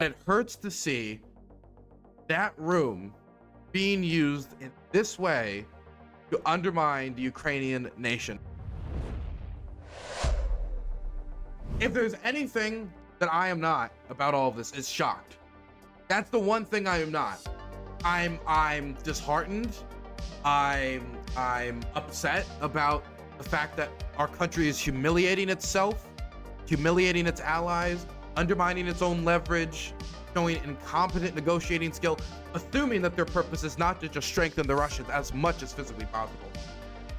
It hurts to see that room being used in this way to undermine the Ukrainian nation. If there's anything that I am not about all of this, it's shocked. That's the one thing I am not. I'm disheartened. I'm upset about the fact that our country is humiliating itself, humiliating its allies, undermining its own leverage, showing incompetent negotiating skill, assuming that their purpose is not to just strengthen the Russians as much as physically possible.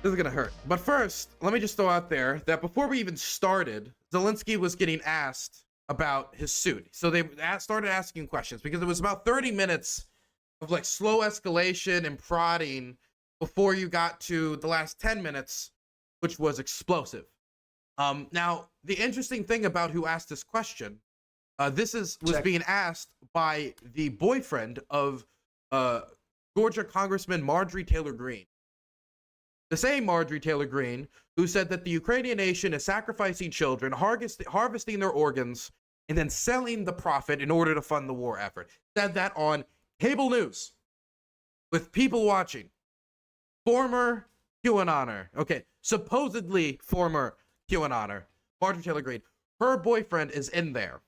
This is gonna hurt. But first, let me just throw out there that before we even started, Zelensky was getting asked about his suit. So they started asking questions because it was about 30 minutes of like slow escalation and prodding before you got to the last 10 minutes, which was explosive. Now, the interesting thing about who asked this question, was being asked by the boyfriend of Georgia Congressman Marjorie Taylor Greene. The same Marjorie Taylor Greene who said that the Ukrainian nation is sacrificing children, harvesting their organs, and then selling the profit in order to fund the war effort. Said that on cable news with people watching. Former QAnoner, okay, supposedly former QAnoner, Marjorie Taylor Greene. Her boyfriend is in there.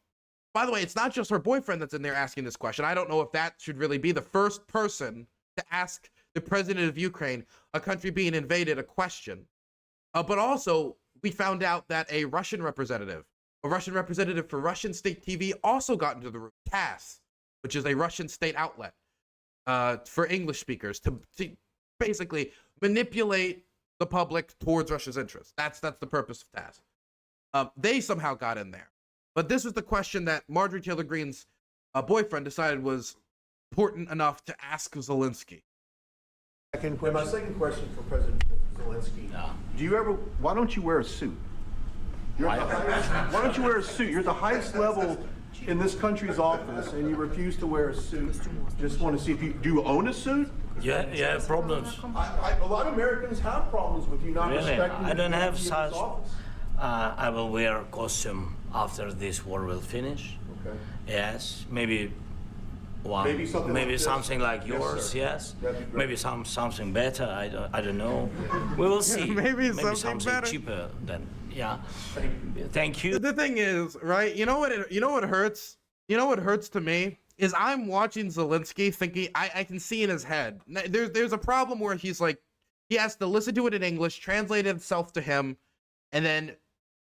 By the way, it's not just her boyfriend that's in there asking this question. I don't know if that should really be the first person to ask the president of Ukraine, a country being invaded, a question. But also, we found out that a Russian representative for Russian state TV also got into the room, TASS, which is a Russian state outlet for English speakers to basically manipulate the public towards Russia's interests. That's the purpose of TASS. They somehow got in there. But this was the question that Marjorie Taylor Greene's boyfriend decided was important enough to ask Zelensky. My second question for President Zelensky. No. Why don't you wear a suit? Why don't you wear a suit? You're at the highest level in this country's office and you refuse to wear a suit. Just want to see if do you own a suit? Yeah, problems. A lot of Americans have problems with you not respecting I don't have such. I will wear a costume after this war will finish. Okay. Yes, maybe maybe something like yours. Yes, maybe something better. I don't know. We will see. maybe something better. Cheaper than Thank you. The thing is, right? You know what hurts? You know what hurts to me is I'm watching Zelensky thinking I can see in his head. There's a problem where he's like he has to listen to it in English, translate itself to him, and then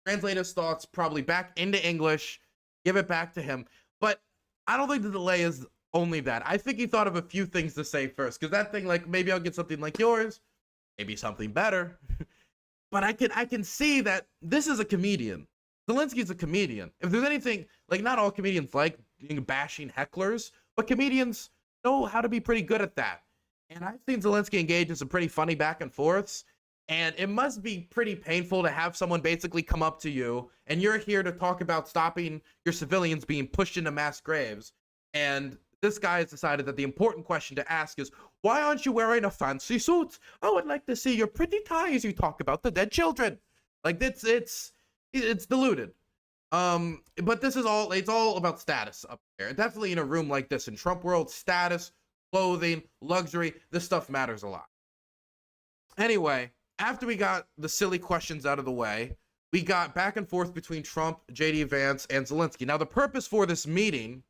translate his thoughts probably back into English, give it back to him. But I don't think the delay is only that. I think he thought of a few things to say first, because that thing, like, maybe I'll get something like yours, maybe something better. But I can see that this is a comedian. Zelensky's a comedian. If there's anything, like, not all comedians like bashing hecklers, but comedians know how to be pretty good at that. And I've seen Zelensky engage in some pretty funny back and forths. And it must be pretty painful to have someone basically come up to you and you're here to talk about stopping your civilians being pushed into mass graves. And this guy has decided that the important question to ask is, why aren't you wearing a fancy suit? I would like to see your pretty tie as you talk about the dead children. Like, it's diluted. But this is it's all about status up there. Definitely in a room like this in Trump world, status, clothing, luxury, this stuff matters a lot. Anyway, after we got the silly questions out of the way, we got back and forth between Trump, JD Vance, and Zelensky. Now, the purpose for this meeting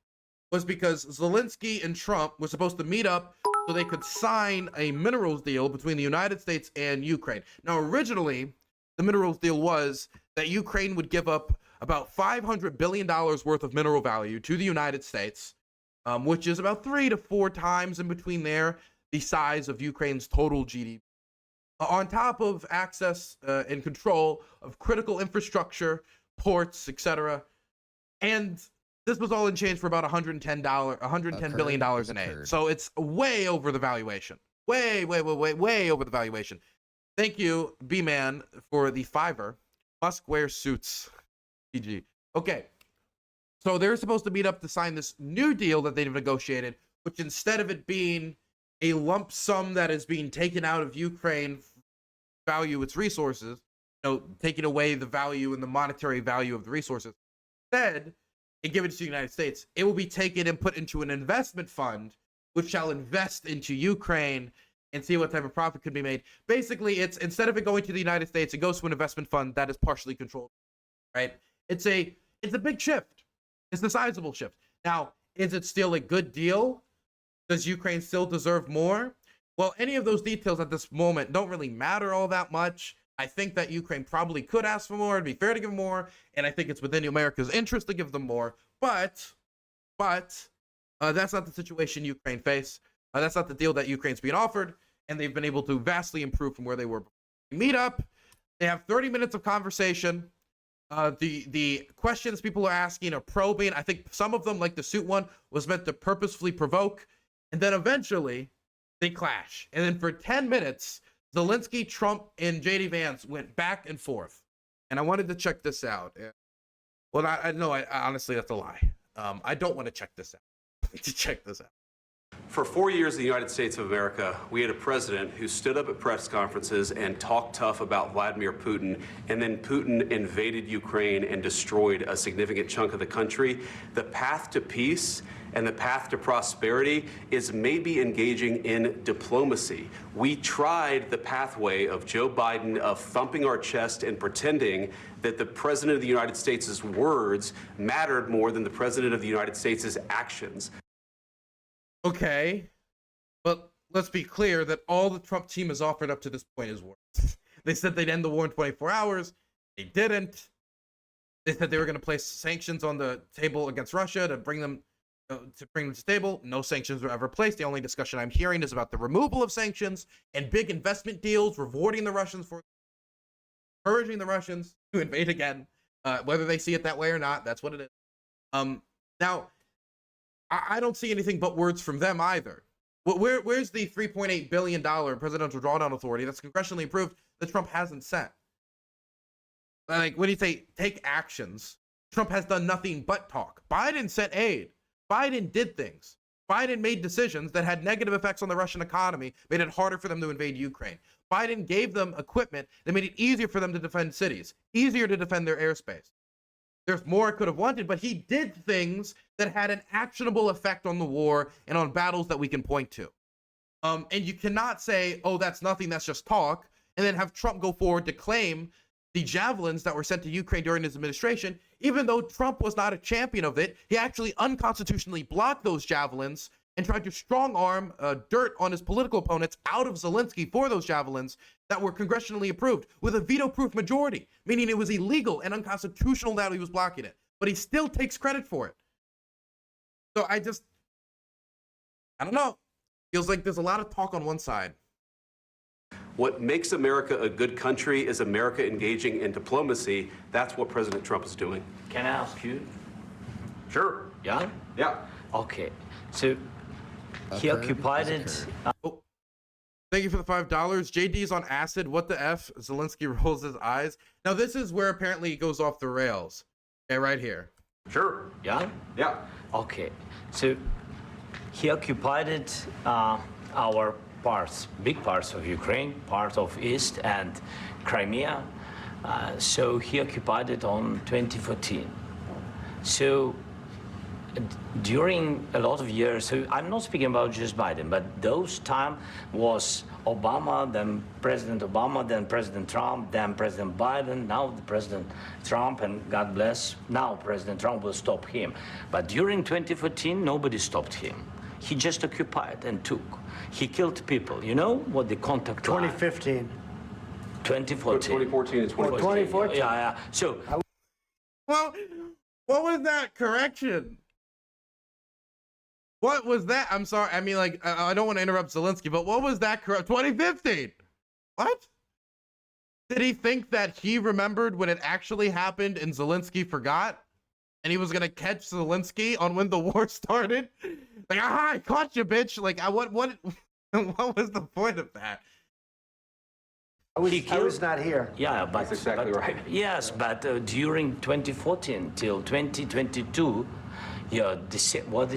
was because Zelensky and Trump were supposed to meet up so they could sign a minerals deal between the United States and Ukraine. Now, originally, the minerals deal was that Ukraine would give up about $500 billion worth of mineral value to the United States, which is about 3 to 4 times in between there the size of Ukraine's total GDP. On top of access and control of critical infrastructure, ports, etc. And this was all in change for about $110 billion in aid. So it's way over the valuation. Way over the valuation. Thank you, B-Man, for the $5. Musk wear suits. GG. Okay. So they're supposed to meet up to sign this new deal that they've negotiated, which instead of it being a lump sum that is being taken out of Ukraine, value its resources, taking away the value and the monetary value of the resources, instead and give it to the United States. It will be taken and put into an investment fund, which shall invest into Ukraine and see what type of profit could be made. Basically, it's instead of it going to the United States, it goes to an investment fund that is partially controlled, right? It's a big shift. It's a sizable shift. Now, is it still a good deal? Does Ukraine still deserve more? Well, any of those details at this moment don't really matter all that much. I think that Ukraine probably could ask for more. It'd be fair to give more, and I think it's within America's interest to give them more. But that's not the situation Ukraine face. That's not the deal that Ukraine's being offered, and they've been able to vastly improve from where they were before. They meet up. They have 30 minutes of conversation. The questions people are asking are probing. I think some of them, like the suit one, was meant to purposefully provoke, and then eventually they clash. And then for 10 minutes, Zelensky, Trump, and JD Vance went back and forth. And I wanted to check this out. Well, I honestly, that's a lie. I don't want to check this out. To check this out. For 4 years in the United States of America, we had a president who stood up at press conferences and talked tough about Vladimir Putin, and then Putin invaded Ukraine and destroyed a significant chunk of the country. The path to peace and the path to prosperity is maybe engaging in diplomacy. We tried the pathway of Joe Biden of thumping our chest and pretending that the President of the United States' words mattered more than the President of the United States' actions. Okay, but let's be clear that all the Trump team has offered up to this point is war. They said they'd end the war in 24 hours. They didn't. They said they were going to place sanctions on the table against Russia to bring them to the table. No sanctions were ever placed. The only discussion I'm hearing is about the removal of sanctions and big investment deals, rewarding the Russians for encouraging the Russians to invade again. Whether they see it that way or not, that's what it is. Now, I don't see anything but words from them either. Where's the $3.8 billion presidential drawdown authority that's congressionally approved that Trump hasn't sent? Like, when you say take actions, Trump has done nothing but talk. Biden sent aid. Biden did things. Biden made decisions that had negative effects on the Russian economy, made it harder for them to invade Ukraine. Biden gave them equipment that made it easier for them to defend cities, easier to defend their airspace. There's more I could have wanted, but he did things that had an actionable effect on the war and on battles that we can point to. And you cannot say, oh, that's nothing, that's just talk, and then have Trump go forward to claim the javelins that were sent to Ukraine during his administration. Even though Trump was not a champion of it, he actually unconstitutionally blocked those javelins and tried to strong-arm dirt on his political opponents out of Zelensky for those javelins that were congressionally approved with a veto-proof majority, meaning it was illegal and unconstitutional that he was blocking it. But he still takes credit for it. So I don't know. Feels like there's a lot of talk on one side. What makes America a good country is America engaging in diplomacy. That's what President Trump is doing. Can I ask you? Sure. Yeah? Yeah. Okay. So he occupied it. Oh, thank you for the $5. JD's on acid. What the F? Zelensky rolls his eyes. Now, this is where apparently it goes off the rails. Okay, right here. Sure. Yeah? Yeah. Okay. So he occupied it, our parts, big parts of Ukraine, part of East and Crimea. So he occupied it on 2014. So during a lot of years, so I'm not speaking about just Biden, but those time was Obama, then President Obama, then President Trump, then President Biden, now the President Trump, and God bless, now President Trump will stop him. But during 2014, nobody stopped him. He just occupied and took. He killed people. You know what the contact line? 2015. 2014. 2014 and 2014. 2014. Yeah. So. Well, what was that correction? What was that? I'm sorry. I mean, like, I don't want to interrupt Zelensky, but what was that correct? 2015. What? Did he think that he remembered when it actually happened and Zelensky forgot? And he was going to catch Zelensky on when the war started? Like, aha, I caught you, bitch. Like, what was the point of that? I was not here. Yeah, but That's exactly right. Yes, but during 2014 till 2022, Yeah, the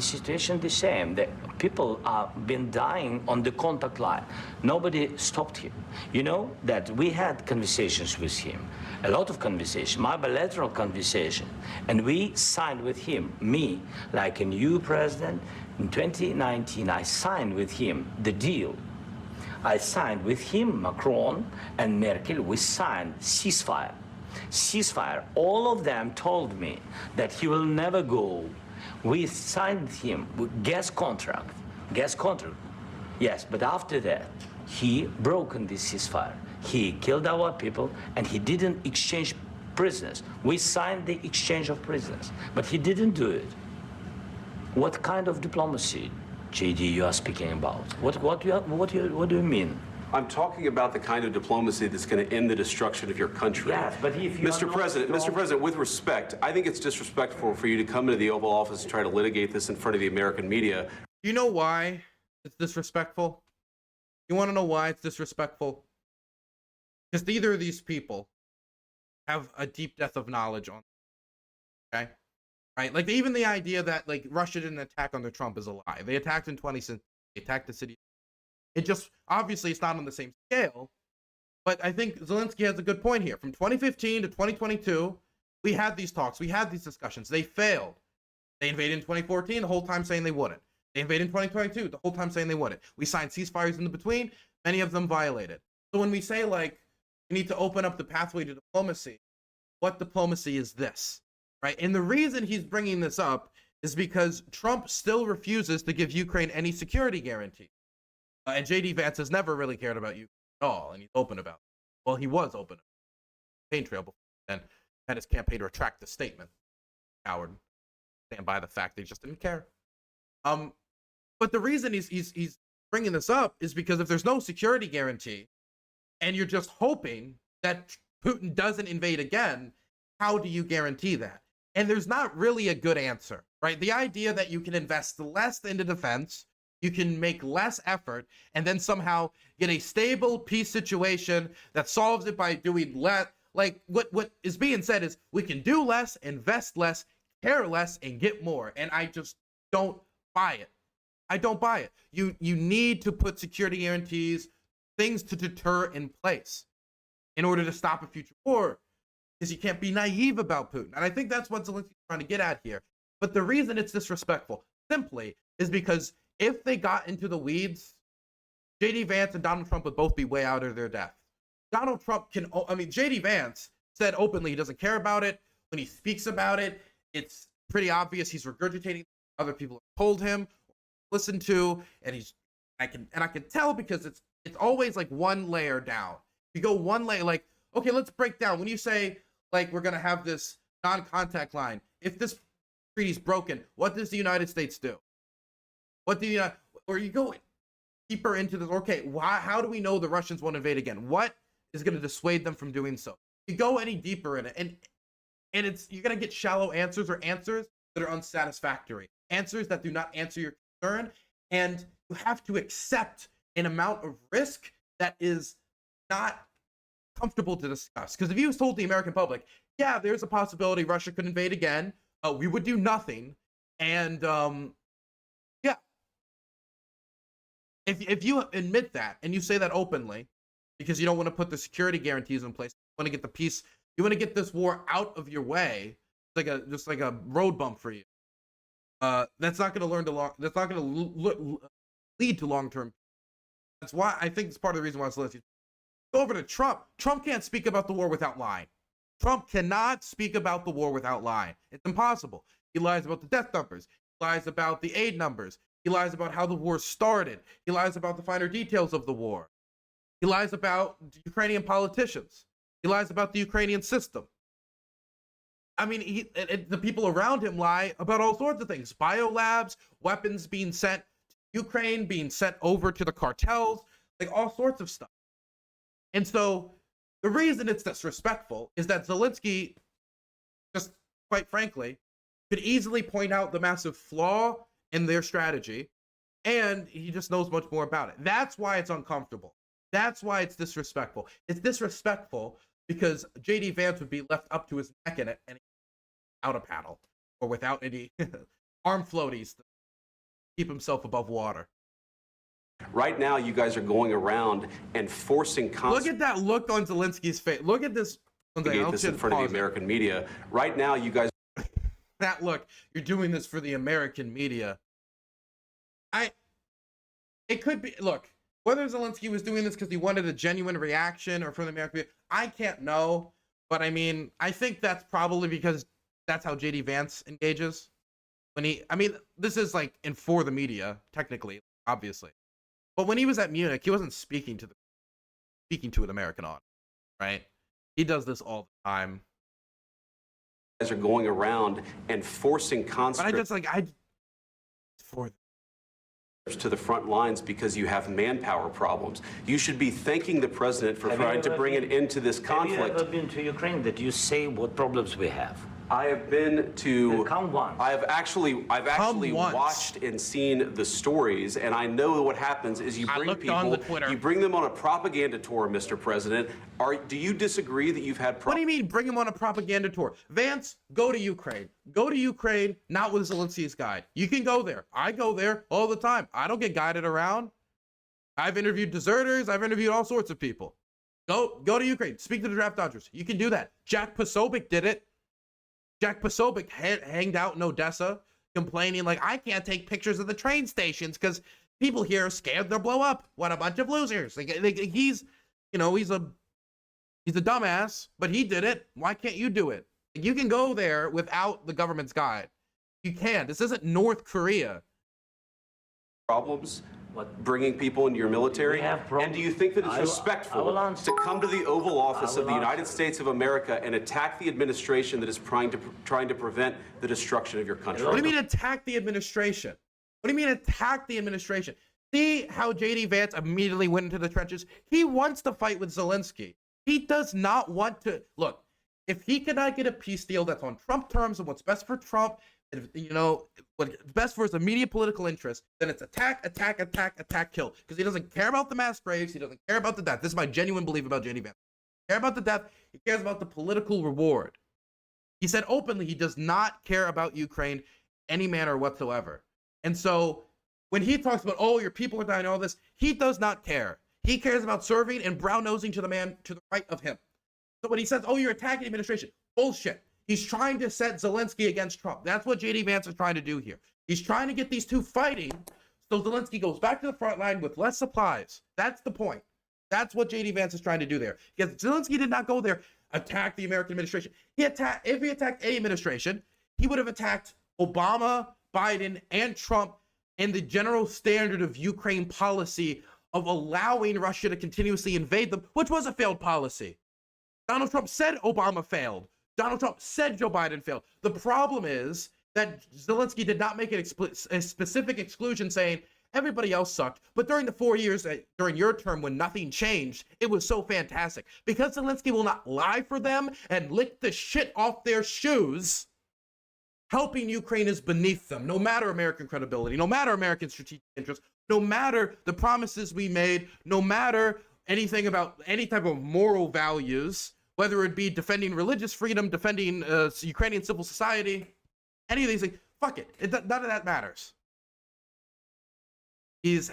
situation the same. The people have been dying on the contact line. Nobody stopped him. You know that we had conversations with him, a lot of conversation, my bilateral conversation, and we signed with him, me, like a new president. In 2019, I signed with him the deal. I signed with him, Macron and Merkel, we signed ceasefire. Ceasefire. All of them told me that he will never go. We signed him with gas contract. Yes, but after that, he broken this ceasefire. He killed our people and he didn't exchange prisoners. We signed the exchange of prisoners, but he didn't do it. What kind of diplomacy, JD, you are speaking about? What do you mean? I'm talking about the kind of diplomacy that's going to end the destruction of your country. Yes, but if you Mr. President, with respect, I think it's disrespectful for you to come into the Oval Office and try to litigate this in front of the American media. You know why it's disrespectful? You want to know why it's disrespectful? Because neither of these people have a deep depth of knowledge on them, okay? Right? Like, even the idea that, like, Russia didn't attack under Trump is a lie. They attacked in 2016. They attacked the city. It just, obviously, it's not on the same scale. But I think Zelensky has a good point here. From 2015 to 2022, we had these talks. We had these discussions. They failed. They invaded in 2014, the whole time saying they wouldn't. They invaded in 2022, the whole time saying they wouldn't. We signed ceasefires in the between. Many of them violated. So when we say, like, we need to open up the pathway to diplomacy, what diplomacy is this? Right? And the reason he's bringing this up is because Trump still refuses to give Ukraine any security guarantee. And J.D. Vance has never really cared about Ukraine at all, and he's open about it. Well, he was open about the campaign trail before, and had his campaign to retract the statement. Howard stand by the fact that he just didn't care. But the reason he's bringing this up is because if there's no security guarantee, and you're just hoping that Putin doesn't invade again, how do you guarantee that? And there's not really a good answer, right? The idea that you can invest less into defense, you can make less effort, and then somehow get a stable peace situation that solves it by doing less. Like, what is being said is we can do less, invest less, care less, and get more. And I just don't buy it. I don't buy it. You need to put security guarantees, things to deter in place in order to stop a future war, because you can't be naive about Putin. And I think that's what Zelensky's trying to get at here. But the reason it's disrespectful simply is because if they got into the weeds, J.D. Vance and Donald Trump would both be way out of their depth. Donald Trump J.D. Vance said openly he doesn't care about it. When he speaks about it, it's pretty obvious he's regurgitating other people have told him, listened to, and I can tell because it's always like one layer down. You go one layer, like, okay, let's break down. When you say, like, we're going to have this non-contact line, if this treaty's broken, what does the United States do? Or you go deeper into this, okay, how do we know the Russians won't invade again? What is going to dissuade them from doing so? You go any deeper in it, and you're going to get shallow answers or answers that are unsatisfactory, answers that do not answer your concern, and you have to accept an amount of risk that is not comfortable to discuss. Because if you told the American public, yeah, there's a possibility Russia could invade again, we would do nothing, and yeah. If you admit that and you say that openly, because you don't want to put the security guarantees in place, you want to get the peace, you want to get this war out of your way, just like a road bump for you. That's not going to that's not going to lead to long-term. That's why I think it's part of the reason why Zelensky. Go over to Trump. Trump can't speak about the war without lying. Trump cannot speak about the war without lying. It's impossible. He lies about the death numbers. He lies about the aid numbers. He lies about how the war started. He lies about the finer details of the war. He lies about Ukrainian politicians. He lies about the Ukrainian system. I mean, the people around him lie about all sorts of things. Biolabs, weapons being sent to Ukraine, being sent over to the cartels, like all sorts of stuff. And so the reason it's disrespectful is that Zelensky, just quite frankly, could easily point out the massive flaw in their strategy, and he just knows much more about it. That's why it's uncomfortable. That's why it's disrespectful. It's disrespectful because J.D. Vance would be left up to his neck in it and out a paddle or without any arm floaties to keep himself above water. Right now, you guys are going around and forcing Look at that look on Zelensky's face. Look at this. this in front of the American media. Right now, you guys. That look. You're doing this for the American media. It could be. Look, whether Zelensky was doing this because he wanted a genuine reaction or for the American media, I can't know. But I mean, I think that's probably because that's how JD Vance engages. When he, I mean, this is like for the media, technically, obviously. But when he was at Munich, he wasn't speaking to an American audience, right? He does this all the time. You guys are going around and forcing conscripts to the front lines because you have manpower problems. You should be thanking the president for trying to bring an end to this conflict. Have you ever been to Ukraine that you say what problems we have? I have been to. Come once. I've actually watched and seen the stories, and I know what happens is you bring people, you bring them on a propaganda tour, Mr. President. Do you disagree that you've had? What do you mean, bring him on a propaganda tour? Vance, go to Ukraine. Go to Ukraine, not with Zelensky's guide. You can go there. I go there all the time. I don't get guided around. I've interviewed deserters. I've interviewed all sorts of people. Go to Ukraine. Speak to the draft dodgers. You can do that. Jack Posobiec did it. Jack Posobiec hanged out in Odessa complaining like, I can't take pictures of the train stations because people here are scared they'll blow up. What a bunch of losers. Like he's, you know, he's a dumbass, but he did it. Why can't you do it? You can go there without the government's guide. You can. This isn't North Korea. Problems bringing people into your military? And do you think that it's respectful to come to the Oval Office of the United States of America and attack the administration that is trying to prevent the destruction of your country? What do you mean attack the administration? What do you mean attack the administration? See how JD Vance immediately went into the trenches? He wants to fight with Zelensky. He does not want to. Look, if he cannot get a peace deal that's on Trump terms and what's best for Trump, you know, what's best for his immediate political interest, then it's attack, kill. Because he doesn't care about the mass graves. He doesn't care about the death. This is my genuine belief about JD Vance. He cares about the death. He cares about the political reward. He said openly he does not care about Ukraine any manner whatsoever. And so when he talks about, oh, your people are dying, all this, he does not care. He cares about serving and brown-nosing to the man to the right of him. So when he says, oh, you're attacking the administration, bullshit. He's trying to set Zelensky against Trump. That's what JD Vance is trying to do here. He's trying to get these two fighting so Zelensky goes back to the front line with less supplies. That's the point. That's what JD Vance is trying to do there. Because Zelensky did not go there, attack the American administration. If he attacked any administration, he would have attacked Obama, Biden, and Trump and the general standard of Ukraine policy of allowing Russia to continuously invade them, which was a failed policy. Donald Trump said Obama failed. Donald Trump said Joe Biden failed. The problem is that Zelensky did not make a specific exclusion saying everybody else sucked. But during the 4 years, during your term when nothing changed, it was so fantastic. Because Zelensky will not lie for them and lick the shit off their shoes, helping Ukraine is beneath them, no matter American credibility, no matter American strategic interests, no matter the promises we made, no matter anything about any type of moral values, whether it be defending religious freedom, defending Ukrainian civil society, any of these things, fuck it. None of that matters. He's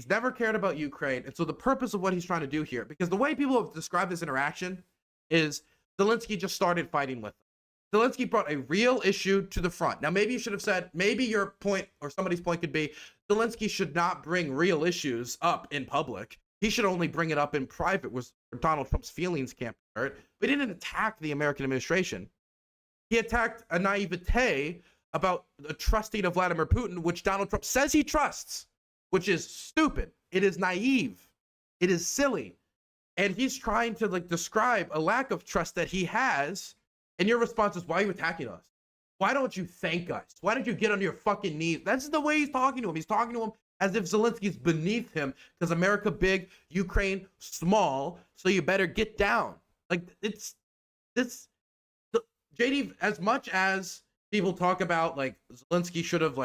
never cared about Ukraine, and so the purpose of what he's trying to do here, because the way people have described this interaction is Zelensky just started fighting with them. Zelensky brought a real issue to the front. Now, maybe you should have said, maybe your point or somebody's point could be, Zelensky should not bring real issues up in public. He should only bring it up in private where Donald Trump's feelings can't be hurt. But he didn't attack the American administration. He attacked a naivete about the trusting of Vladimir Putin, which Donald Trump says he trusts, which is stupid. It is naive. It is silly. And he's trying to describe a lack of trust that he has. And your response is, why are you attacking us? Why don't you thank us? Why don't you get on your fucking knees? That's the way he's talking to him. He's talking to him as if Zelensky's beneath him because America big, Ukraine small, so you better get down. Like, it's JD, as much as people talk about Zelensky should have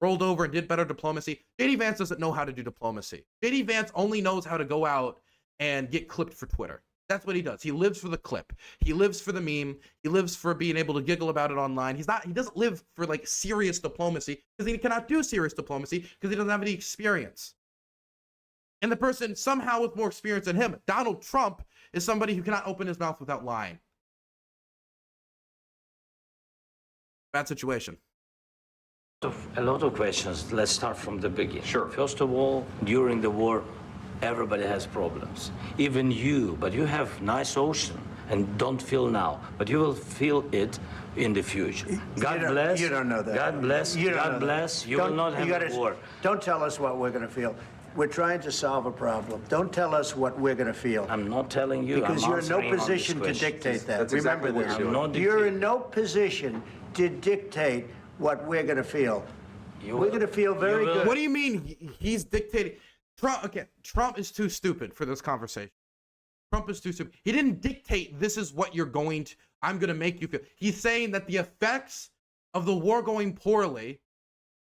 rolled over and did better diplomacy, JD Vance doesn't know how to do diplomacy. JD Vance only knows how to go out and get clipped for Twitter. That's what he does. He lives for the clip. He lives for the meme. He lives for being able to giggle about it online. He doesn't live for like serious diplomacy because he cannot do serious diplomacy because he doesn't have any experience. And the person somehow with more experience than him, Donald Trump, is somebody who cannot open his mouth without lying. Bad situation. A lot of questions. Let's start from the beginning. Sure. First of all, during the war, everybody has problems. Even you, but you have nice ocean and don't feel now, but you will feel it in the future. God bless. You don't know that. God bless. God bless. You will not have a war. Don't tell us what we're going to feel. We're trying to solve a problem. Don't tell us what we're going to feel. I'm not telling you. Because I'm you're in no answering on this position to question. dictate that. That's Remember exactly what this. you're doing. I'm not You're dictating. in no position to dictate what we're going to feel. We're going to feel very good. What do you mean he's dictating? Trump is too stupid for this conversation. Trump is too stupid. He didn't dictate this is what I'm going to make you feel. He's saying that the effects of the war going poorly,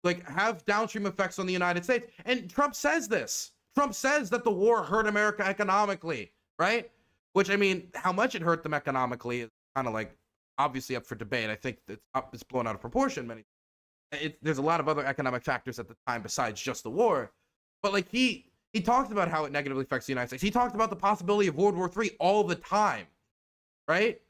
like, have downstream effects on the United States. And Trump says this. Trump says that the war hurt America economically, right? Which, I mean, how much it hurt them economically is kind of like obviously up for debate. I think it's blown out of proportion. There's a lot of other economic factors at the time besides just the war. But like he talked about how it negatively affects the United States. He talked about the possibility of World War III all the time, right?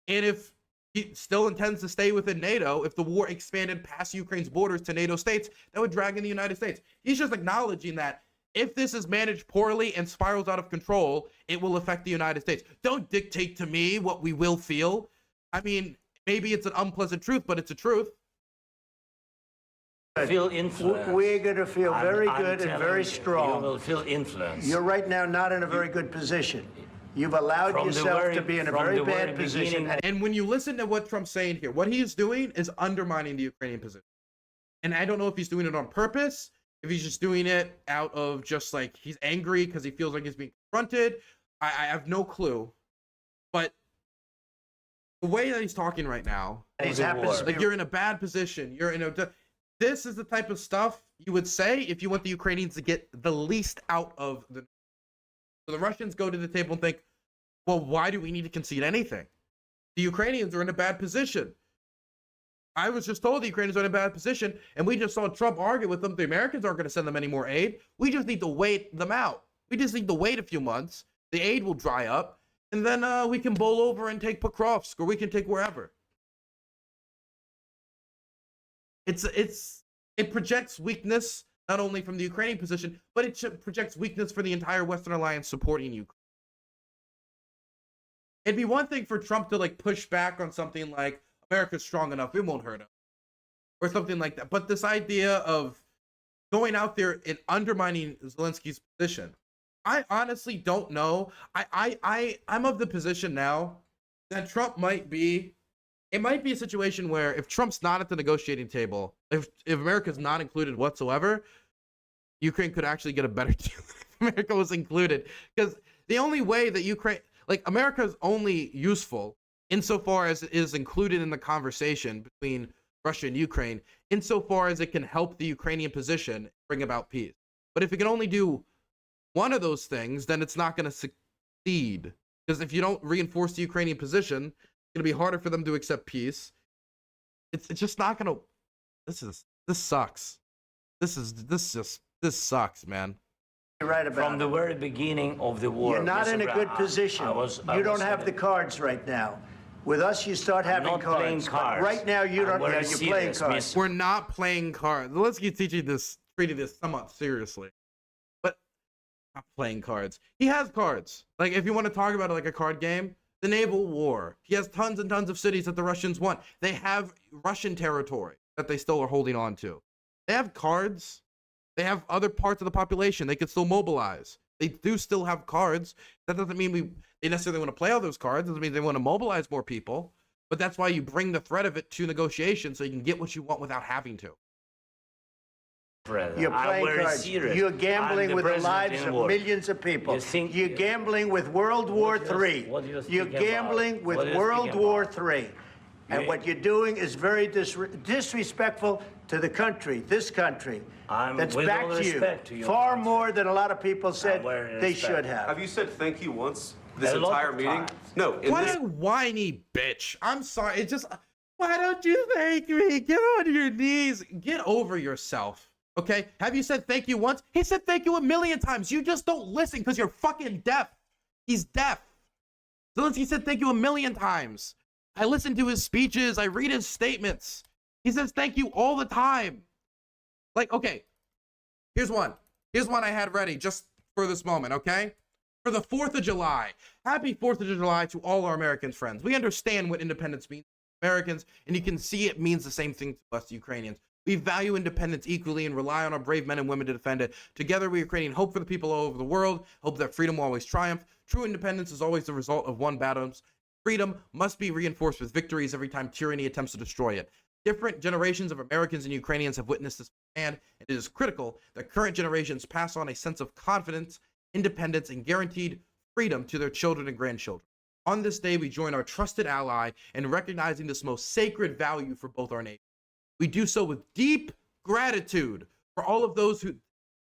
And if he still intends to stay within NATO, if the war expanded past Ukraine's borders to NATO states, that would drag in the United States. He's just acknowledging that if this is managed poorly and spirals out of control, it will affect the United States. Don't dictate to me what we will feel. I mean, maybe it's an unpleasant truth, but it's a truth. Feel influence. We're going to feel very good and very You strong. will feel influence. You're right now not in a very good position. You've allowed yourself to be in a very bad position. And when you listen to what Trump's saying here, what he's doing is undermining the Ukrainian position. And I don't know if he's doing it on purpose, if he's just doing it out of just like he's angry because he feels like he's being confronted. I have no clue. But the way that he's talking right now, like you're in a bad position. This is the type of stuff you would say if you want the Ukrainians to get the least out of the. So the Russians go to the table and think, well, why do we need to concede anything? The Ukrainians are in a bad position. I was just told the Ukrainians are in a bad position, and we just saw Trump argue with them. The Americans aren't going to send them any more aid. We just need to wait them out. We just need to wait a few months. The aid will dry up, and then we can bowl over and take Pokrovsk, or we can take wherever. It projects weakness not only from the Ukrainian position, but it projects weakness for the entire Western alliance supporting Ukraine. It'd be one thing for Trump to like push back on something like America's strong enough, it won't hurt him, or something like that. But this idea of going out there and undermining Zelensky's position, I honestly don't know. I'm of the position now that Trump might be. It might be a situation where if Trump's not at the negotiating table, if America's not included whatsoever, Ukraine could actually get a better deal if America was included. Because the only way that Ukraine, like America is only useful insofar as it is included in the conversation between Russia and Ukraine, insofar as it can help the Ukrainian position bring about peace. But if it can only do one of those things, then it's not going to succeed. Because if you don't reinforce the Ukrainian position, it's going to be harder for them to accept peace. It's just not going to. This sucks. This sucks, man. You're right about From the very beginning of the war. You're not Mr. in a Brown, good position. You don't have the cards right now. With us, you start having not playing cards. cards. But right now, you I'm don't. very You're playing serious, cards. We're not playing cards. Zelensky treating this somewhat seriously, but not playing cards. He has cards. Like if you want to talk about it like a card game, the naval war. He has tons and tons of cities that the Russians want. They have Russian territory that they still are holding on to. They have cards. They have other parts of the population they could still mobilize. They do still have cards. That doesn't mean they necessarily want to play all those cards. It doesn't mean they want to mobilize more people. But that's why you bring the threat of it to negotiation so you can get what you want without having to. You're playing cards. Serious. You're gambling with the lives in of war. millions of people. You're gambling with World War III. You're gambling with World War III. And what you're doing is very disrespectful to the country, this country. That's back to you. Far more than a lot of people said they should have. Have you said thank you once? this A lot entire of meeting. times. No, in What this, a whiny bitch. I'm sorry. It just, why don't you thank me? Get on your knees. Get over yourself. Okay? Have you said thank you once? He said thank you a million times. You just don't listen because you're fucking deaf. He's deaf. Zelensky said thank you a million times. I listen to his speeches. I read his statements. He says thank you all the time. Like, okay, here's one. Here's one I had ready just for this moment, okay? For the 4th of July. Happy 4th of July to all our American friends. We understand what independence means to Americans, and you can see it means the same thing to us Ukrainians. We value independence equally and rely on our brave men and women to defend it. Together, we are creating hope for the people all over the world, hope that freedom will always triumph. True independence is always the result of one battle. Freedom must be reinforced with victories every time tyranny attempts to destroy it. Different generations of Americans and Ukrainians have witnessed this firsthand, and it is critical that current generations pass on a sense of confidence, independence, and guaranteed freedom to their children and grandchildren. On this day, we join our trusted ally in recognizing this most sacred value for both our nations. We do so with deep gratitude for all of those who,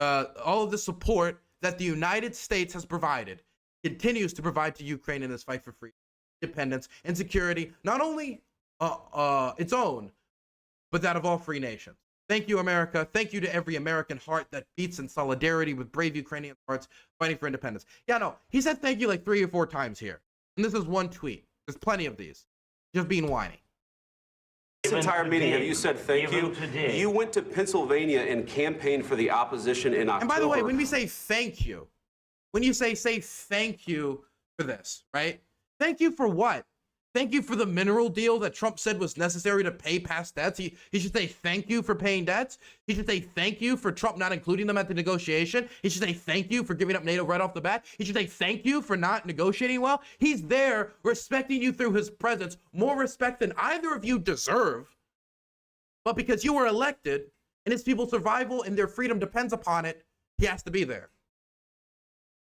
all of the support that the United States has provided, continues to provide to Ukraine in this fight for freedom, independence, and security, not only its own, but that of all free nations. Thank you, America. Thank you to every American heart that beats in solidarity with brave Ukrainian hearts fighting for independence. Yeah, no, he said thank you like 3 or 4 times here. And this is one tweet. There's plenty of these. Just being whiny. this entire meeting, have you said thank Even you? today. You went to Pennsylvania and campaigned for the opposition in October. And by the way, when we say thank you, when you say thank you for this, right? Thank you for what? Thank you for the mineral deal that Trump said was necessary to pay past debts. He should say thank you for paying debts. He should say thank you for Trump not including them at the negotiation. He should say thank you for giving up NATO right off the bat. He should say thank you for not negotiating well. He's there respecting you through his presence, more respect than either of you deserve. But because you were elected and his people's survival and their freedom depends upon it, he has to be there.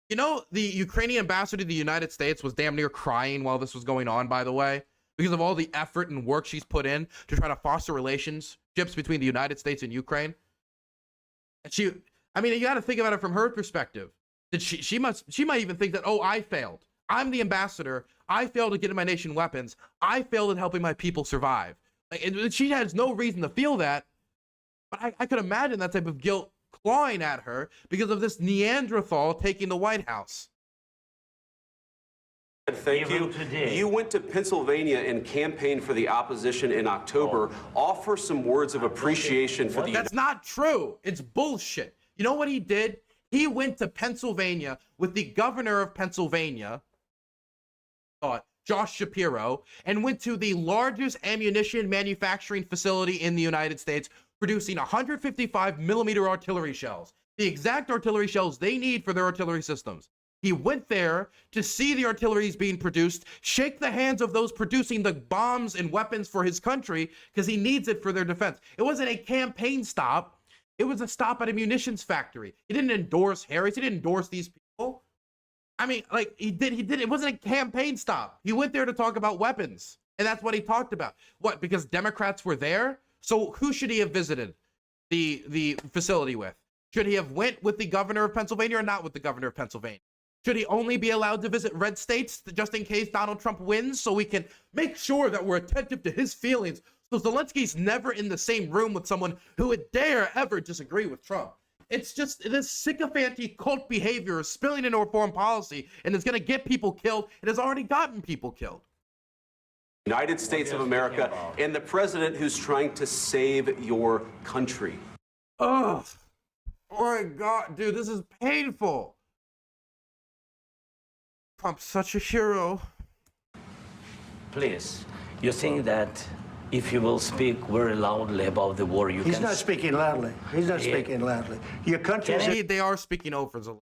You know, the Ukrainian ambassador to the United States was damn near crying while this was going on, by the way, because of all the effort and work she's put in to try to foster relationships between the United States and Ukraine. And I mean, you got to think about it from her perspective. That she might even think that, oh, I failed. I'm the ambassador. I failed at getting my nation weapons. I failed at helping my people survive. Like, she has no reason to feel that. But I could imagine that type of guilt clawing at her because of this Neanderthal taking the White House. Thank you. You went to Pennsylvania and campaigned for the opposition in October. Offer some words of appreciation for the... That's not true. It's bullshit. You know what he did? He went to Pennsylvania with the governor of Pennsylvania, Josh Shapiro, and went to the largest ammunition manufacturing facility in the United States, producing 155 millimeter artillery shells, the exact artillery shells they need for their artillery systems. He went there to see the artilleries being produced, shake the hands of those producing the bombs and weapons for his country because he needs it for their defense. It wasn't a campaign stop. It was a stop at a munitions factory. He didn't endorse Harris. He didn't endorse these people. I mean, like, he did. It wasn't a campaign stop. He went there to talk about weapons, and that's what he talked about. What, because Democrats were there? So who should he have visited the facility with? Should he have went with the governor of Pennsylvania or not with the governor of Pennsylvania? Should he only be allowed to visit red states just in case Donald Trump wins so we can make sure that we're attentive to his feelings? So Zelensky's never in the same room with someone who would dare ever disagree with Trump. It's just this sycophancy cult behavior is spilling into our foreign policy, and it's going to get people killed. It has already gotten people killed. United States of America and the president who's trying to save your country. Oh my God, dude, this is painful. Trump's such a hero. Please, you think that if you will speak very loudly about the war, you He's can... not speaking loudly. He's not speaking loudly. Your country is They are speaking over Zelensky.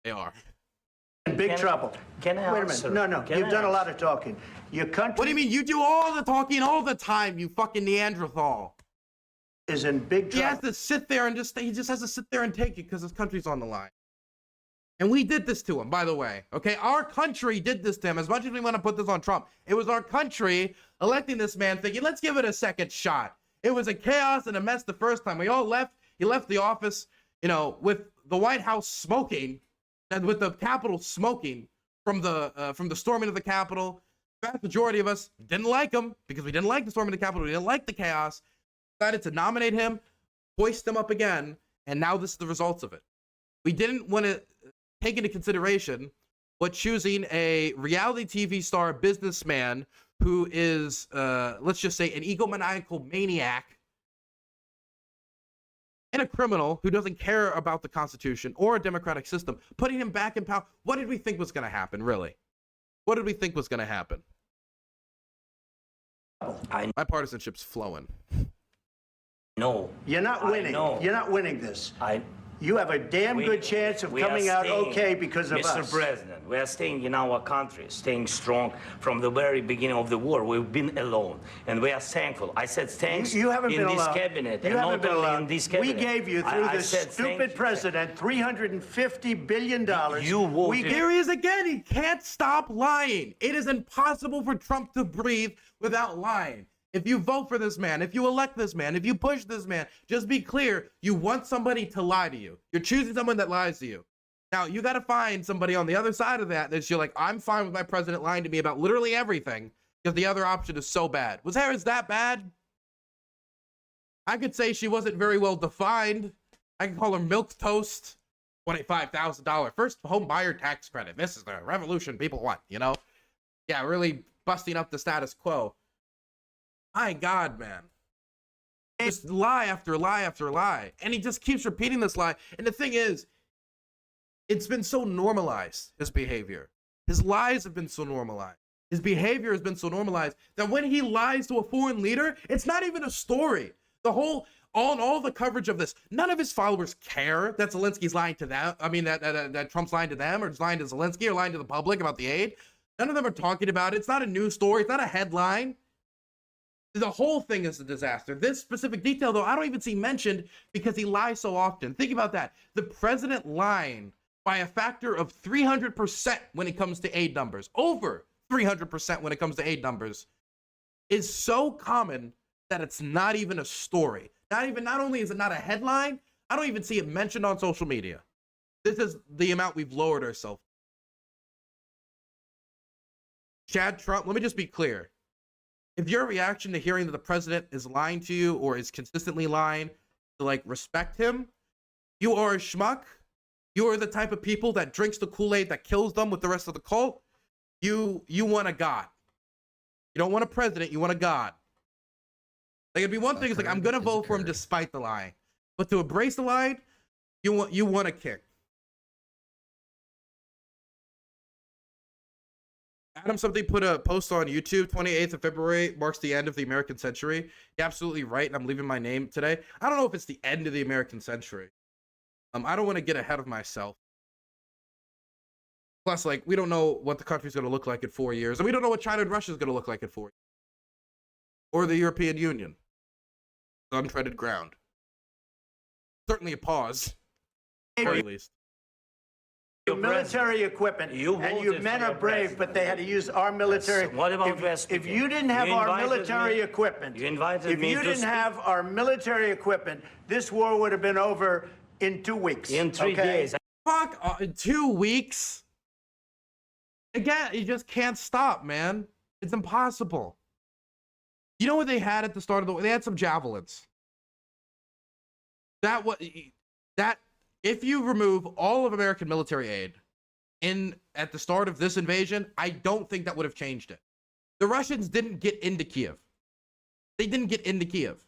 They are. in big trouble. Can I Wait a answer? minute. No, Can you've I done a lot answer? of talking. Your country What do you mean? You do all the talking all the time, you fucking Neanderthal. is in big He has trouble. to sit there and he just has to sit there and take it because his country's on the line. And we did this to him, by the way. Okay, our country did this to him. As much as we want to put this on Trump, it was our country electing this man thinking, let's give it a second shot. It was a chaos and a mess the first time. We all left. He left the office, you know, with the White House smoking and with the Capitol smoking from the storming of the Capitol. The vast majority of us didn't like him because we didn't like the storming of the Capitol. We didn't like the chaos. Decided to nominate him, hoist him up again, and now this is the results of it. We didn't want to take into consideration what choosing a reality TV star businessman who is, let's just say, an egomaniacal maniac and a criminal who doesn't care about the Constitution or a democratic system, putting him back in power. What did we think was going to happen, really? What did we think was going to happen? My partisanship's flowing. No. You're not winning. You're not winning this. You have a damn good chance of coming out okay because of us. Mr. President, we are staying in our country, staying strong from the very beginning of the war. We've been alone, and we are thankful. I said thanks you haven't in been this alone. cabinet, You and haven't not been only alone. in this cabinet. We gave you, through I this said stupid president, $350 billion. You voted. Here he is again. He can't stop lying. It is impossible for Trump to breathe without lying. If you vote for this man, if you elect this man, if you push this man, just be clear, you want somebody to lie to you. You're choosing someone that lies to you. Now, you got to find somebody on the other side of that you're like, I'm fine with my president lying to me about literally everything because the other option is so bad. Was Harris that bad? I could say she wasn't very well defined. I could call her milquetoast, $25,000 first home buyer tax credit. This is the revolution people want, you know? Yeah, really busting up the status quo. My God, man. Just lie after lie after lie. And he just keeps repeating this lie. And the thing is, it's been so normalized, his behavior. His lies have been so normalized. His behavior has been so normalized that when he lies to a foreign leader, it's not even a story. All the coverage of this, none of his followers care that Zelensky's lying to them. I mean, that Trump's lying to them, or just lying to Zelensky, or lying to the public about the aid. None of them are talking about it. It's not a news story. It's not a headline. The whole thing is a disaster. This specific detail, though, I don't even see mentioned because he lies so often. Think about that. The president lying by a factor of 300% when it comes to aid numbers, over 300% when it comes to aid numbers, is so common that it's not even a story. Not only is it not a headline, I don't even see it mentioned on social media. This is the amount we've lowered ourselves. Chad Trump, let me just be clear. If your reaction to hearing that the president is lying to you or is consistently lying to like respect him, you are a schmuck. You are the type of people that drinks the Kool-Aid that kills them with the rest of the cult. You want a god. You don't want a president, you want a god. Like, it'd be one thing, it's like, I'm gonna vote for him despite the lying. But to embrace the lie, you want a king. Adam, something put a post on YouTube. 28th of February marks the end of the American century. You're absolutely right, and I'm leaving my name today. I don't know if it's the end of the American century. I don't want to get ahead of myself. Plus, like, we don't know what the country's going to look like in 4 years, and we don't know what China and Russia is going to look like in 4 years. Or the European Union. Untreaded ground. Certainly a pause, or at least. Military equipment, and you men are brave, but they had to use our military. Yes. What about if you didn't have our military equipment, if you didn't have our military equipment, this war would have been over in 2 weeks. In 3 days. Fuck, in 2 weeks? Again, you just can't stop, man. It's impossible. You know what they had at the start of the war? They had some javelins. If you remove all of American military aid at the start of this invasion, I don't think that would have changed it. The Russians didn't get into Kiev. They didn't get into Kiev.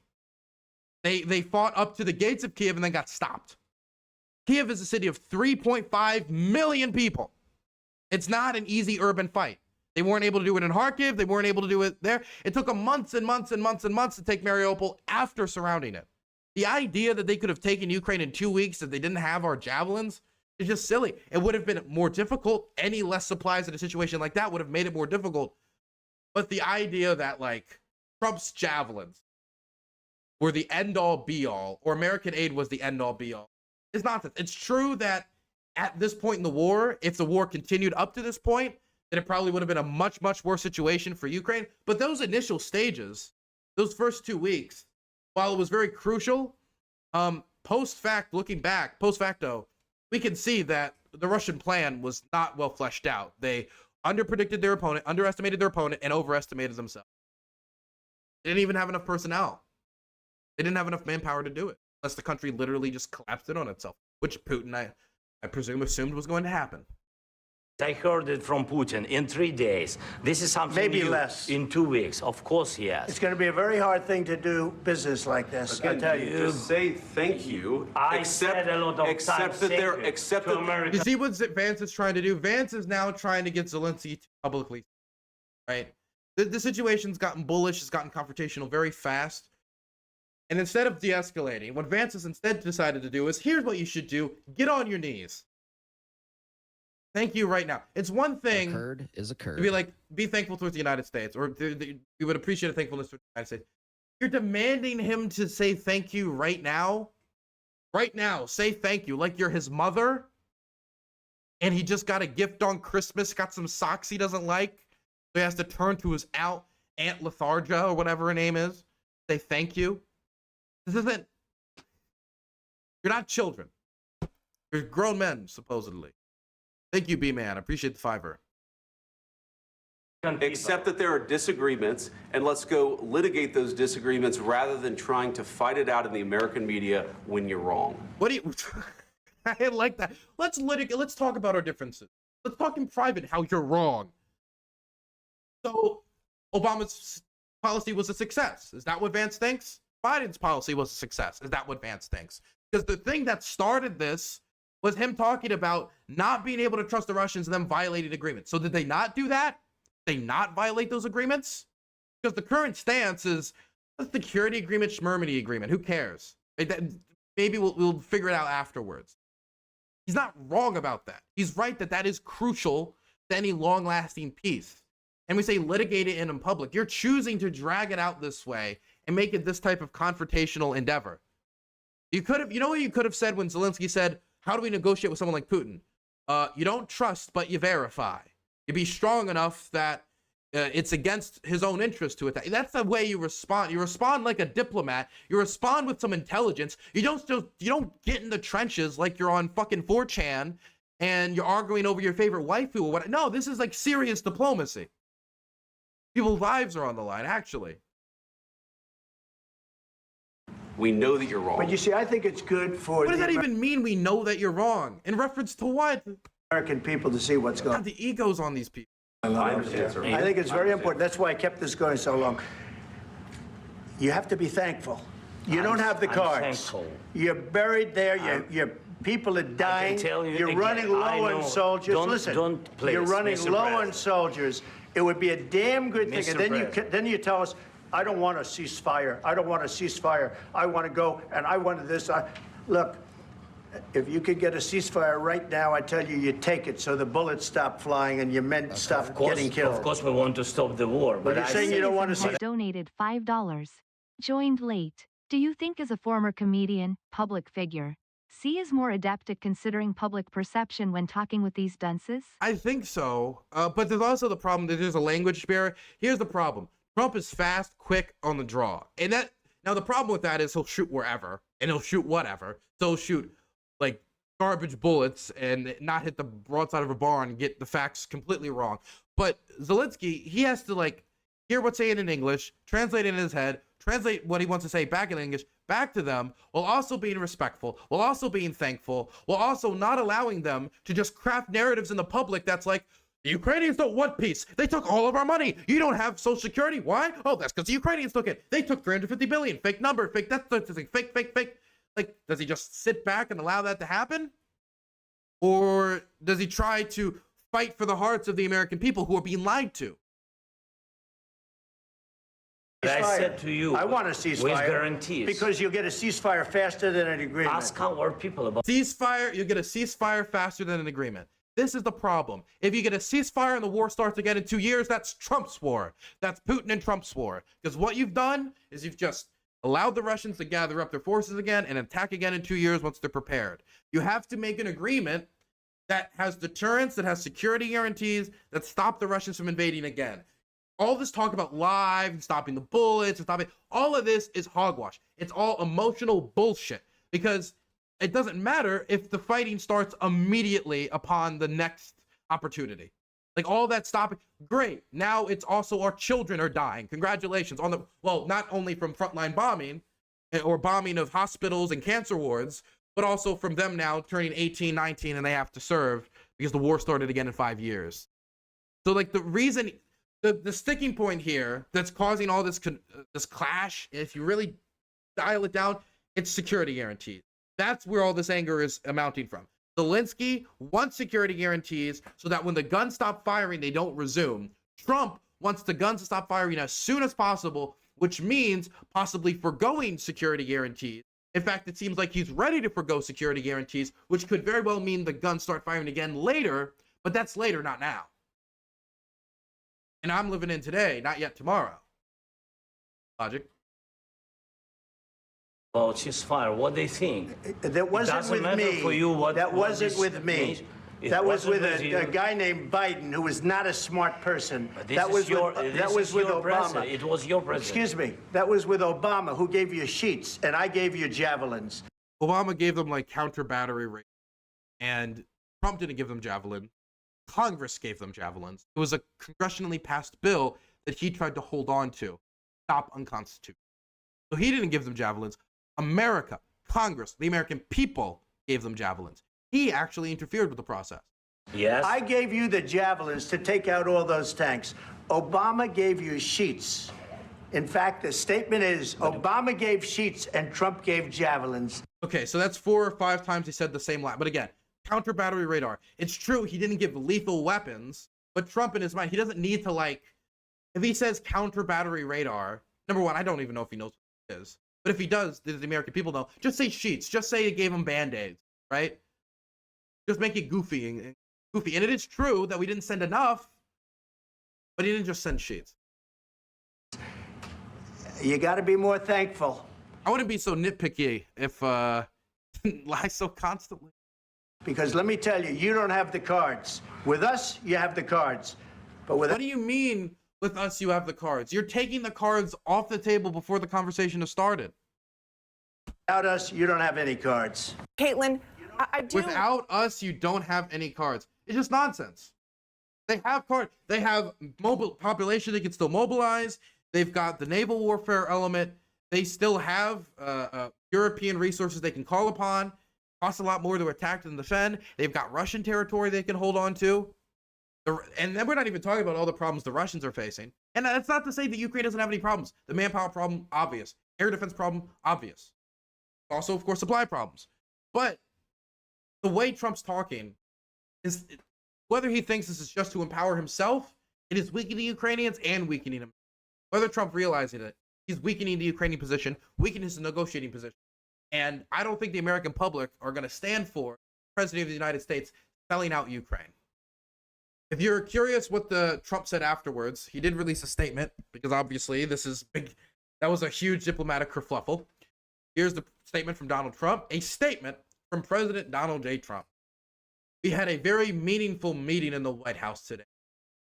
They fought up to the gates of Kiev and then got stopped. Kiev is a city of 3.5 million people. It's not an easy urban fight. They weren't able to do it in Kharkiv. They weren't able to do it there. It took them months and months and months and months to take Mariupol after surrounding it. The idea that they could have taken Ukraine in 2 weeks if they didn't have our javelins is just silly. It would have been more difficult. Any less supplies in a situation like that would have made it more difficult. But the idea that, like, Trump's javelins were the end-all be-all, or American aid was the end-all be-all, is nonsense. It's true that at this point in the war, if the war continued up to this point, then it probably would have been a much, much worse situation for Ukraine. But those initial stages, those first 2 weeks, while it was very crucial, post facto, we can see that the Russian plan was not well fleshed out. They underestimated their opponent, and overestimated themselves. They didn't even have enough personnel. They didn't have enough manpower to do it, unless the country literally just collapsed in on itself, which Putin, I presume, assumed was going to happen. I heard it from Putin in 3 days. This is something Maybe new. less. In 2 weeks. Of course, yes. It's going to be a very hard thing to do business like this. I tell you. Just say thank you. I said a lot of times Except to that America. You see what Vance is trying to do? Vance is now trying to get Zelensky to publicly, right? The situation's gotten bullish, it's gotten confrontational very fast. And instead of de-escalating, what Vance has instead decided to do is, here's what you should do. Get on your knees. Thank you right now. It's one thing Occurred is occurred. to be like, be thankful towards the United States, or you would appreciate a thankfulness towards the United States. You're demanding him to say thank you right now. Right now, say thank you like you're his mother. And he just got a gift on Christmas, got some socks he doesn't like. So he has to turn to his Aunt Lethargia, or whatever her name is. Say thank you. This isn't... You're not children. You're grown men, supposedly. Thank you, B-Man. I appreciate the $5. Except that there are disagreements, and let's go litigate those disagreements rather than trying to fight it out in the American media when you're wrong. What do you... I like that. Let's litigate. Let's talk about our differences. Let's talk in private how you're wrong. So, Obama's policy was a success. Is that what Vance thinks? Biden's policy was a success. Is that what Vance thinks? Because the thing that started this was him talking about not being able to trust the Russians and them violating agreements. So did they not do that? Did they not violate those agreements? Because the current stance is a security agreement, schmermity agreement. Who cares? Maybe we'll figure it out afterwards. He's not wrong about that. He's right that that is crucial to any long-lasting peace. And we say litigate it in public. You're choosing to drag it out this way and make it this type of confrontational endeavor. You could have, you know what you could have said when Zelensky said, how do we negotiate with someone like Putin? You don't trust, but you verify. You be strong enough that it's against his own interest to attack. That's the way you respond. You respond like a diplomat. You respond with some intelligence. You don't get in the trenches like you're on fucking 4chan and you're arguing over your favorite waifu or what. No, this is like serious diplomacy. People's lives are on the line, actually. We know that you're wrong. But you see, I think it's good for What does that even mean, we know that you're wrong? In reference to what? American people to see what's going on. The egos on these people. I understand, sir. I think it's very important. That's why I kept this going so long. You have to be thankful. You don't have the I'm cards. thankful. You're buried there. Your people are dying. tell you You're again, running low I know. on soldiers. Don't- Listen, don't, please, you're running Mr. low on President. soldiers. It would be a damn good thing. Mr. And then you tell us, I don't want a ceasefire. I don't want a ceasefire. I want to go and I want this. Look, if you could get a ceasefire right now, I tell you, you take it so the bullets stop flying and your men stop getting killed. Of course, we want to stop the war, but you're saying you don't want to see. Donated $5. Joined late. Do you think as a former comedian, public figure, C is more adept at considering public perception when talking with these dunces? I think so, but there's also the problem that there's a language barrier. Here's the problem. Trump is fast, quick, on the draw. And that, now the problem with that is he'll shoot wherever, and he'll shoot whatever. So he'll shoot, like, garbage bullets and not hit the broadside of a barn and get the facts completely wrong. But Zelensky, he has to, like, hear what's saying in English, translate it in his head, translate what he wants to say back in English, back to them, while also being respectful, while also being thankful, while also not allowing them to just craft narratives in the public that's like, the Ukrainians don't want peace. They took all of our money. You don't have Social Security. Why? Oh, that's because the Ukrainians took it. They took 350 billion. Fake number. Fake that. Fake. Like, does he just sit back and allow that to happen? Or does he try to fight for the hearts of the American people who are being lied to? I said to you, I want a ceasefire. with guarantees. Because you'll get a ceasefire faster than an agreement. Ask our people about Ceasefire, you get a ceasefire faster than an agreement. This is the problem. If you get a ceasefire and the war starts again in 2 years, that's Trump's war. That's Putin and Trump's war. Because what you've done is you've just allowed the Russians to gather up their forces again and attack again in 2 years once they're prepared. You have to make an agreement that has deterrence, that has security guarantees, that stop the Russians from invading again. All this talk about live and stopping the bullets and stopping, all of this is hogwash. It's all emotional bullshit because it doesn't matter if the fighting starts immediately upon the next opportunity. Like all that stopping, great. Now it's also our children are dying. Congratulations on the, well, not only from frontline bombing or bombing of hospitals and cancer wards, but also from them now turning 18, 19, and they have to serve because the war started again in 5 years. So like the reason, the sticking point here that's causing all this this clash, if you really dial it down, it's security guarantees. That's where all this anger is amounting from. Zelensky wants security guarantees so that when the guns stop firing, they don't resume. Trump wants the guns to stop firing as soon as possible, which means possibly forgoing security guarantees. In fact, it seems like he's ready to forgo security guarantees, which could very well mean the guns start firing again later, but that's later, not now. And I'm living in today, not yet tomorrow. Logic. About ceasefire, what they think. That wasn't with me. For you what, that what wasn't this with me. means. That was with with a guy named Biden, who was not a smart person. This That was is your, with, this that was is with your Obama. president. It was your president. Excuse me. That was with Obama, who gave you sheets, and I gave you javelins. Obama gave them like counter battery rate, and Trump didn't give them javelin. Congress gave them javelins. It was a congressionally passed bill that he tried to hold on to, stop unconstitutional. So he didn't give them javelins. America, Congress, the American people gave them javelins. He actually interfered with the process. Yes. I gave you the javelins to take out all those tanks. Obama gave you sheets. In fact, the statement is Obama gave sheets and Trump gave javelins. Okay, so that's 4 or 5 times he said the same line. But again, counter battery radar. It's true he didn't give lethal weapons, but Trump in his mind, he doesn't need to like, if he says counter battery radar, number one, I don't even know if he knows what it is. But if he does, the American people know, just say sheets. Just say it gave him Band-Aids, right? Just make it goofy. And it is true that we didn't send enough, but he didn't just send sheets. You got to be more thankful. I wouldn't be so nitpicky if didn't lie so constantly. Because let me tell you, you don't have the cards. With us, you have the cards. But with What do you mean with us you have the cards? You're taking the cards off the table before the conversation has started. without us, you don't have any cards. Caitlin, I do. Without us, you don't have any cards. It's just nonsense. They have cards. They have mobile population they can still mobilize. They've got the naval warfare element. They still have European resources they can call upon. Costs a lot more to attack than defend. They've got Russian territory they can hold on to. And then we're not even talking about all the problems the Russians are facing. And that's not to say that Ukraine doesn't have any problems. The manpower problem, obvious. Air defense problem, obvious. Also, of course, supply problems. But the way Trump's talking is, whether he thinks this is just to empower himself, it is weakening Ukrainians and weakening him. Whether Trump realizing it, he's weakening the Ukrainian position, weakening his negotiating position. And I don't think the American public are going to stand for the President of the United States selling out Ukraine. If you're curious what the Trump said afterwards, he did release a statement, because obviously this is big. That was a huge diplomatic kerfluffle. Here's the statement from Donald Trump, a statement from President Donald J. Trump. We had a very meaningful meeting in the White House today.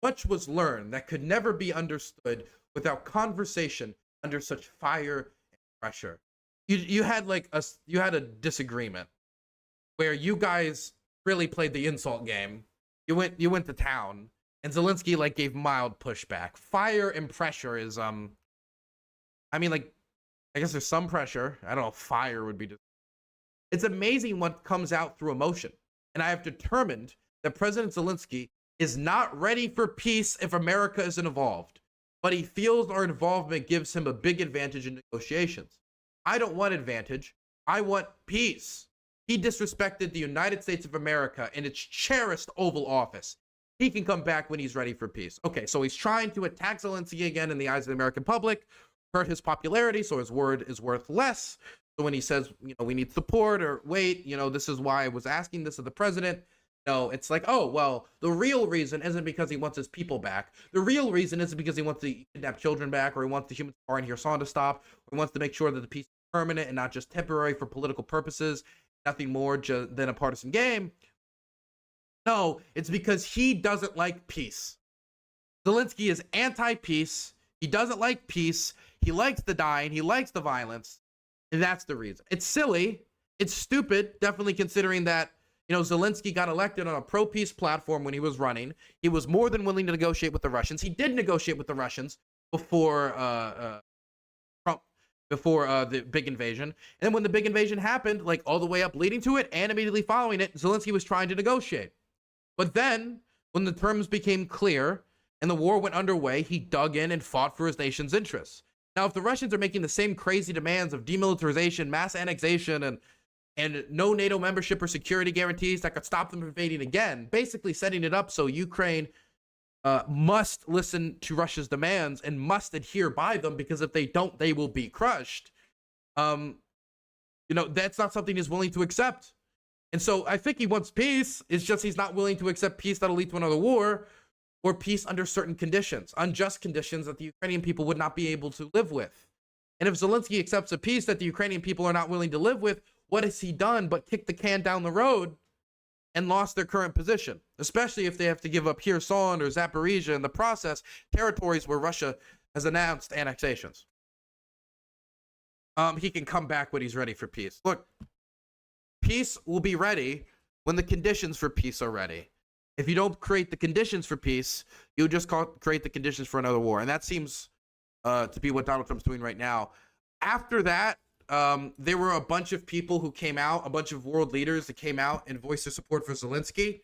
Much was learned that could never be understood without conversation under such fire and pressure. You had a disagreement where you guys really played the insult game. You went to town, and Zelensky gave mild pushback. Fire and pressure is I guess there's some pressure. I don't know if fire would be just. It's amazing what comes out through emotion. And I have determined that President Zelensky is not ready for peace if America isn't involved. But he feels our involvement gives him a big advantage in negotiations. I don't want advantage. I want peace. He disrespected the United States of America in its cherished Oval Office. He can come back when he's ready for peace. Okay, so he's trying to attack Zelensky again in the eyes of the American public, hurt his popularity, so his word is worth less. So when he says, we need support, or wait, this is why I was asking this of the president. No, it's like, oh, well, the real reason isn't because he wants his people back. The real reason isn't because he wants to kidnap children back, or he wants the human sparring here to stop, or he wants to make sure that the peace is permanent and not just temporary for political purposes, nothing more than a partisan game. No, it's because he doesn't like peace. Zelensky is anti-peace. He doesn't like peace. He likes the dying. He likes the violence. And that's the reason. It's silly. It's stupid, definitely, considering that, you know, Zelensky got elected on a pro-peace platform when he was running. He was more than willing to negotiate with the Russians. He did negotiate with the Russians before Trump, before the big invasion. And then when the big invasion happened, like all the way up leading to it and immediately following it, Zelensky was trying to negotiate. But then when the terms became clear and the war went underway, he dug in and fought for his nation's interests. Now, if the Russians are making the same crazy demands of demilitarization, mass annexation, and no NATO membership or security guarantees that could stop them from invading again, basically setting it up so Ukraine must listen to Russia's demands and must adhere by them, because if they don't, they will be crushed. You know, that's not something he's willing to accept. And so I think he wants peace. It's just he's not willing to accept peace that'll lead to another war, or peace under certain conditions, unjust conditions that the Ukrainian people would not be able to live with. And if Zelensky accepts a peace that the Ukrainian people are not willing to live with, what has he done but kick the can down the road and lost their current position, especially if they have to give up Kherson or Zaporizhia in the process, territories where Russia has announced annexations. He can come back when he's ready for peace. Look, peace will be ready when the conditions for peace are ready. If you don't create the conditions for peace, you'll just create the conditions for another war. And that seems to be what Donald Trump's doing right now. After that, there were a bunch of people who came out, a bunch of world leaders that came out and voiced their support for Zelensky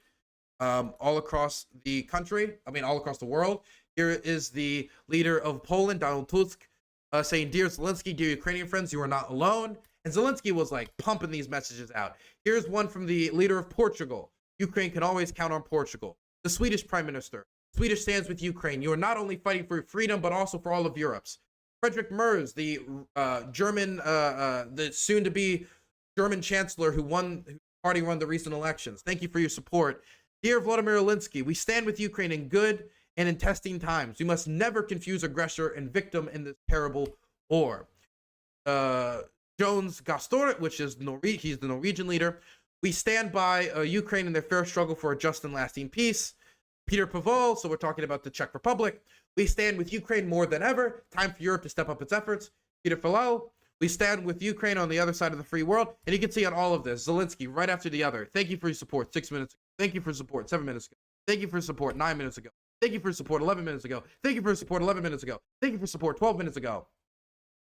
all across the country. I mean, all across the world. Here is the leader of Poland, Donald Tusk, saying, "Dear Zelensky, dear Ukrainian friends, you are not alone." And Zelensky was like pumping these messages out. Here's one from the leader of Portugal. "Ukraine can always count on Portugal." The Swedish Prime Minister. "Swedish stands with Ukraine. You are not only fighting for freedom, but also for all of Europe's." Frederick Merz, the German, the soon-to-be German chancellor whose party won the recent elections. "Thank you for your support. Dear Volodymyr Zelensky, we stand with Ukraine in good and in testing times. We must never confuse aggressor and victim in this terrible war." Jones Gastoret, which is he's the Norwegian leader. "We stand by Ukraine in their fair struggle for a just and lasting peace." Peter Pavel, so we're talking about the Czech Republic. "We stand with Ukraine more than ever. Time for Europe to step up its efforts." Peter Pavel, "We stand with Ukraine on the other side of the free world." And you can see on all of this, Zelensky right after the other. "Thank you for your support 6 minutes ago. Thank you for support 7 minutes ago. Thank you for support 9 minutes ago. Thank you for support 11 minutes ago. Thank you for support 11 minutes ago. Thank you for support 12 minutes ago."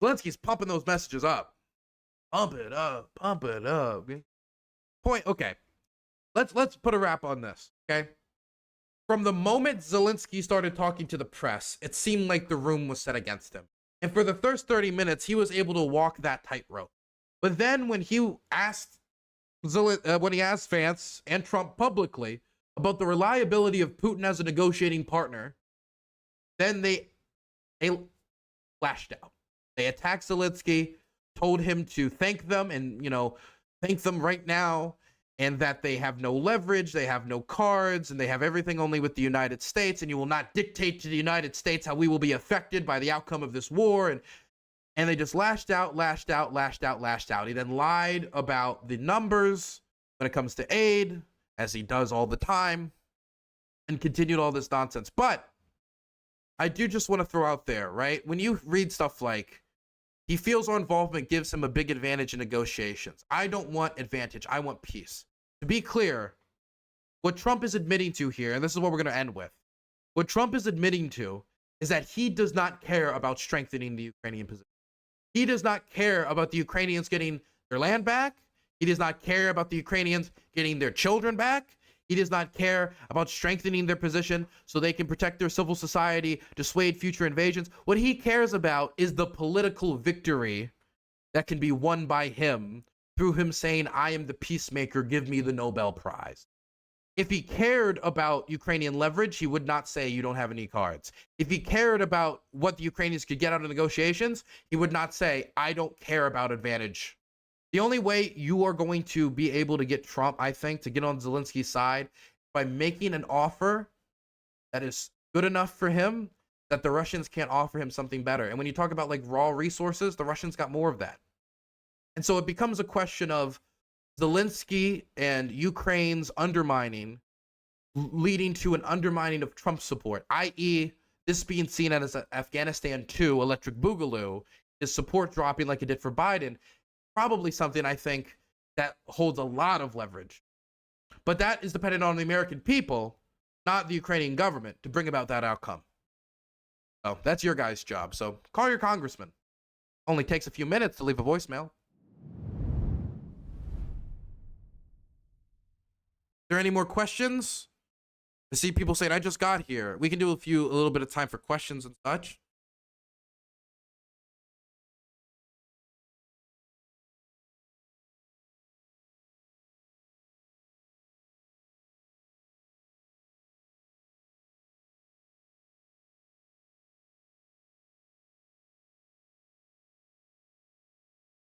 Zelensky's pumping those messages up. Pump it up, pump it up. Point, okay. Let's put a wrap on this, okay? From the moment Zelensky started talking to the press, it seemed like the room was set against him. And for the first 30 minutes, he was able to walk that tightrope. But then when he asked Vance and Trump publicly about the reliability of Putin as a negotiating partner, then they lashed out. They attacked Zelensky, told him to thank them and, thank them right now, and that they have no leverage, they have no cards, and they have everything only with the United States, and you will not dictate to the United States how we will be affected by the outcome of this war. And they just lashed out. He then lied about the numbers when it comes to aid, as he does all the time, and continued all this nonsense. But I do just want to throw out there, right? When you read stuff like, he feels our involvement gives him a big advantage in negotiations. I don't want advantage. I want peace. To be clear, what Trump is admitting to here, and this is what we're going to end with, what Trump is admitting to is that he does not care about strengthening the Ukrainian position. He does not care about the Ukrainians getting their land back. He does not care about the Ukrainians getting their children back. He does not care about strengthening their position so they can protect their civil society, dissuade future invasions. What he cares about is the political victory that can be won by him through him saying, "I am the peacemaker, give me the Nobel Prize." If he cared about Ukrainian leverage, he would not say, "You don't have any cards." If he cared about what the Ukrainians could get out of negotiations, he would not say, "I don't care about advantage." The only way you are going to be able to get Trump, I think, to get on Zelensky's side, by making an offer that is good enough for him that the Russians can't offer him something better. And when you talk about like raw resources, the Russians got more of that. And so it becomes a question of Zelensky and Ukraine's undermining leading to an undermining of Trump's support, i.e. this being seen as an Afghanistan 2 electric boogaloo, his support dropping like it did for Biden. Probably something I think that holds a lot of leverage. But that is dependent on the American people, not the Ukrainian government, to bring about that outcome. So that's your guys' job. So call your congressman. Only takes a few minutes to leave a voicemail. Are there any more questions? I see people saying, I just got here. We can do a little bit of time for questions and such.